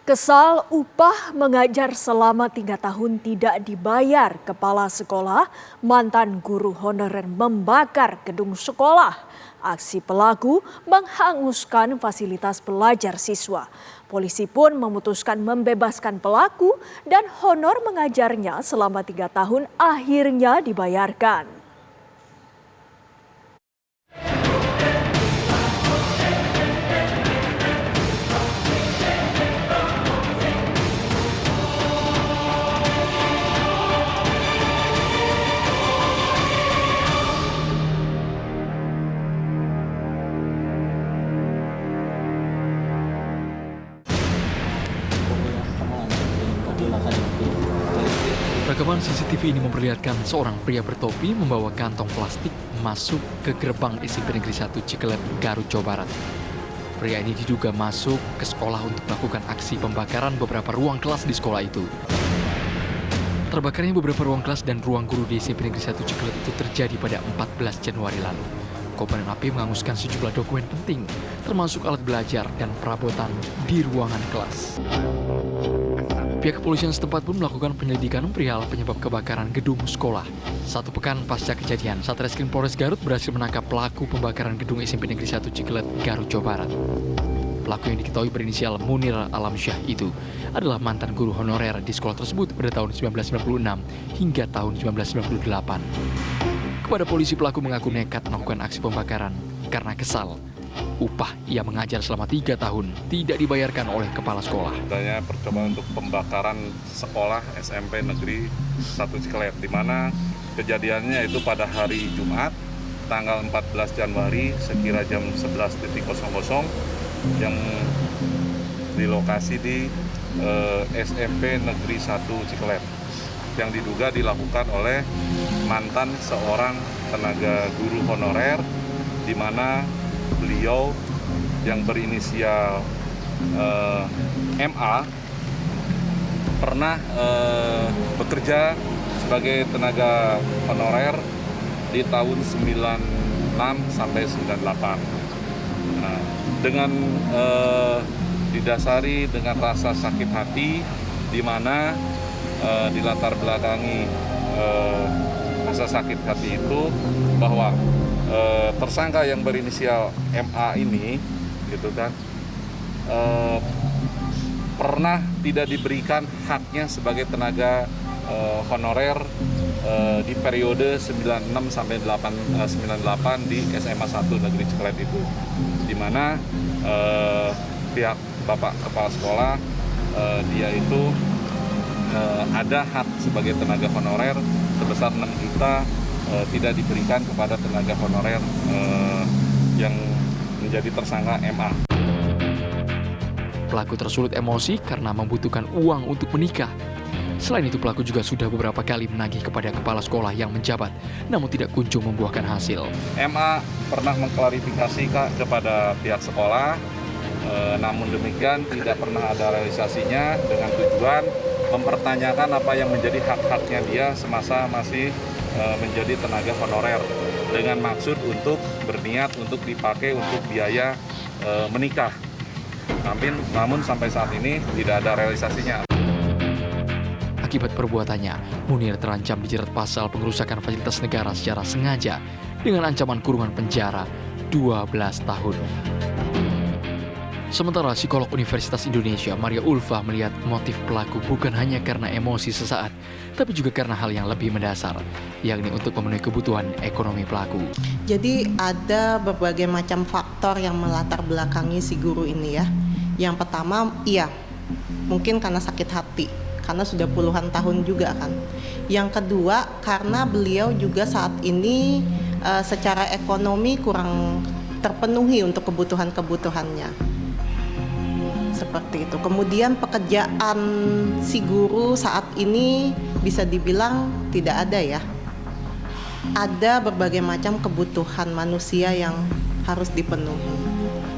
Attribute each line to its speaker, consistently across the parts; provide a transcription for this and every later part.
Speaker 1: Kesal upah mengajar selama 3 tahun tidak dibayar, kepala sekolah mantan guru honorer membakar gedung sekolah. Aksi pelaku menghanguskan fasilitas belajar siswa. Polisi pun memutuskan membebaskan pelaku dan honor mengajarnya selama 3 tahun akhirnya dibayarkan.
Speaker 2: Rekaman CCTV ini memperlihatkan seorang pria bertopi membawa kantong plastik masuk ke gerbang SMP Negeri 1 Cikelet, Garut, Jawa Barat. Pria ini diduga masuk ke sekolah untuk melakukan aksi pembakaran beberapa ruang kelas di sekolah itu. Terbakarnya beberapa ruang kelas dan ruang guru di SMP Negeri 1 Cikelet itu terjadi pada 14 Januari lalu. Kobaran api menghanguskan sejumlah dokumen penting, termasuk alat belajar dan perabotan di ruangan kelas. Pihak kepolisian setempat pun melakukan penyelidikan perihal penyebab kebakaran gedung sekolah. 1 pekan pasca kejadian, Satreskrim Polres Garut berhasil menangkap pelaku pembakaran gedung SMP Negeri 1 Cikelet, Garut, Jawa Barat. Pelaku yang diketahui berinisial Munir Alamsyah itu adalah mantan guru honorer di sekolah tersebut pada tahun 1996 hingga tahun 1998. Kepada polisi, pelaku mengaku nekat melakukan aksi pembakaran karena kesal. Upah ia mengajar selama 3 tahun tidak dibayarkan oleh kepala sekolah.
Speaker 3: Adanya percobaan untuk pembakaran sekolah SMP Negeri 1 Cikelet, di mana kejadiannya itu pada hari Jumat, tanggal 14 Januari sekira jam 11.00 yang di lokasi di SMP Negeri 1 Cikelet, yang diduga dilakukan oleh mantan seorang tenaga guru honorer, di mana beliau yang berinisial MA pernah bekerja sebagai tenaga honorer di tahun 96 sampai 98. Nah, dengan didasari dengan rasa sakit hati, di mana dilatar belakangi rasa sakit hati itu bahwa tersangka yang berinisial MA ini gitu kan pernah tidak diberikan haknya sebagai tenaga honorer di periode 96 sampai 98 di SMA 1 Negeri Cikelet itu, di mana pihak Bapak Kepala Sekolah dia itu ada hak sebagai tenaga honorer sebesar 6 juta tidak diberikan kepada tenaga honorer yang menjadi tersangka MA.
Speaker 2: Pelaku tersulut emosi karena membutuhkan uang untuk menikah. Selain itu, pelaku juga sudah beberapa kali menagih kepada kepala sekolah yang menjabat, namun tidak kunjung membuahkan hasil.
Speaker 3: MA pernah mengklarifikasi kepada pihak sekolah, namun demikian tidak pernah ada realisasinya, dengan tujuan mempertanyakan apa yang menjadi hak-haknya dia semasa masih menjadi tenaga honorer, dengan maksud untuk berniat untuk dipakai untuk biaya menikah. Namun sampai saat ini tidak ada realisasinya.
Speaker 2: Akibat perbuatannya, Munir terancam dijerat pasal pengerusakan fasilitas negara secara sengaja dengan ancaman kurungan penjara 12 tahun. Sementara psikolog Universitas Indonesia Maria Ulfa melihat motif pelaku bukan hanya karena emosi sesaat, tapi juga karena hal yang lebih mendasar, yakni untuk memenuhi kebutuhan ekonomi pelaku.
Speaker 4: Jadi ada berbagai macam faktor yang melatar belakangi si guru ini ya. Yang pertama, mungkin karena sakit hati, karena sudah puluhan tahun juga kan. Yang kedua, karena beliau juga saat ini secara ekonomi kurang terpenuhi untuk kebutuhan-kebutuhannya. Seperti itu. Kemudian pekerjaan si guru saat ini bisa dibilang tidak ada ya. Ada berbagai macam kebutuhan manusia yang harus dipenuhi.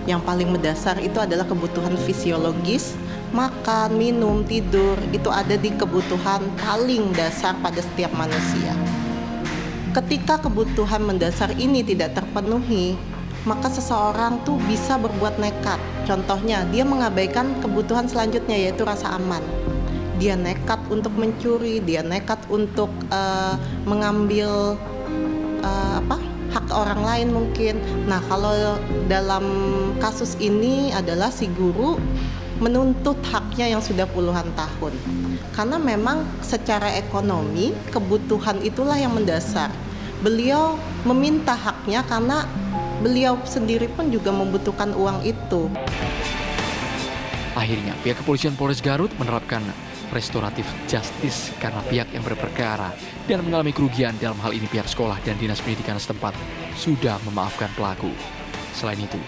Speaker 4: Yang paling mendasar itu adalah kebutuhan fisiologis, makan, minum, tidur. Itu ada di kebutuhan paling dasar pada setiap manusia. Ketika kebutuhan mendasar ini tidak terpenuhi, maka seseorang tuh bisa berbuat nekat. Contohnya, dia mengabaikan kebutuhan selanjutnya yaitu rasa aman. Dia nekat untuk mencuri, dia nekat untuk mengambil hak orang lain mungkin. Nah, kalau dalam kasus ini adalah si guru menuntut haknya yang sudah puluhan tahun. Karena memang secara ekonomi kebutuhan itulah yang mendasar. Beliau meminta haknya karena beliau sendiri pun juga membutuhkan uang itu.
Speaker 2: Akhirnya, pihak kepolisian Polres Garut menerapkan restoratif justice karena pihak yang berperkara dan mengalami kerugian, dalam hal ini pihak sekolah dan dinas pendidikan setempat, sudah memaafkan pelaku. Selain itu,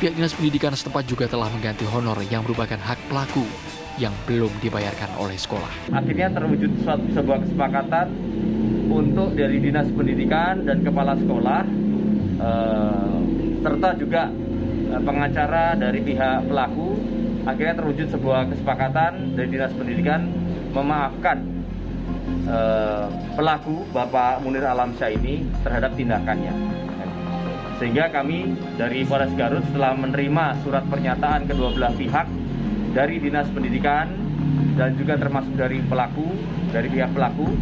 Speaker 2: pihak dinas pendidikan setempat juga telah mengganti honor yang merupakan hak pelaku yang belum dibayarkan oleh sekolah.
Speaker 5: Akhirnya terwujud sebuah kesepakatan untuk dari dinas pendidikan dan kepala sekolah serta juga pengacara dari pihak pelaku. Akhirnya terwujud sebuah kesepakatan dari dinas pendidikan memaafkan pelaku Bapak Munir Alamsyah ini terhadap tindakannya. Sehingga kami dari Polres Garut setelah menerima surat pernyataan kedua belah pihak dari dinas pendidikan dan juga termasuk dari pihak pelaku,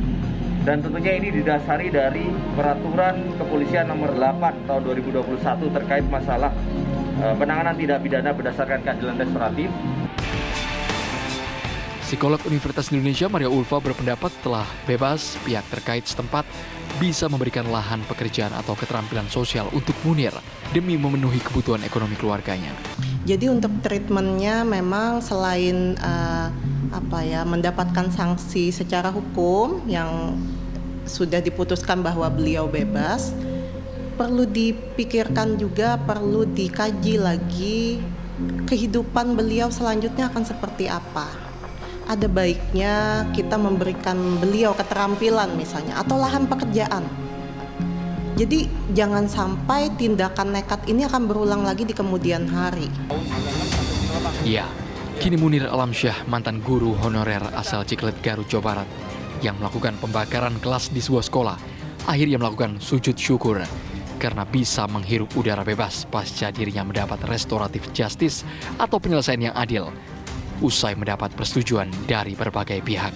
Speaker 5: dan tentunya ini didasari dari peraturan kepolisian nomor 8 tahun 2021 terkait masalah penanganan tindak pidana berdasarkan keadilan restoratif.
Speaker 2: Psikolog Universitas Indonesia Maria Ulfa berpendapat setelah bebas, pihak terkait setempat bisa memberikan lahan pekerjaan atau keterampilan sosial untuk Munir demi memenuhi kebutuhan ekonomi keluarganya.
Speaker 4: Jadi untuk treatmentnya memang selain mendapatkan sanksi secara hukum yang sudah diputuskan bahwa beliau bebas, perlu dipikirkan juga, perlu dikaji lagi kehidupan beliau selanjutnya akan seperti apa. Ada baiknya kita memberikan beliau keterampilan misalnya atau lahan pekerjaan. Jadi jangan sampai tindakan nekat ini akan berulang lagi di kemudian hari.
Speaker 2: Ya, kini Munir Alamsyah, mantan guru honorer asal Ciklet, Garut, Jawa Barat, yang melakukan pembakaran kelas di sebuah sekolah, akhirnya melakukan sujud syukur karena bisa menghirup udara bebas pasca dirinya mendapat restoratif justice atau penyelesaian yang adil usai mendapat persetujuan dari berbagai pihak.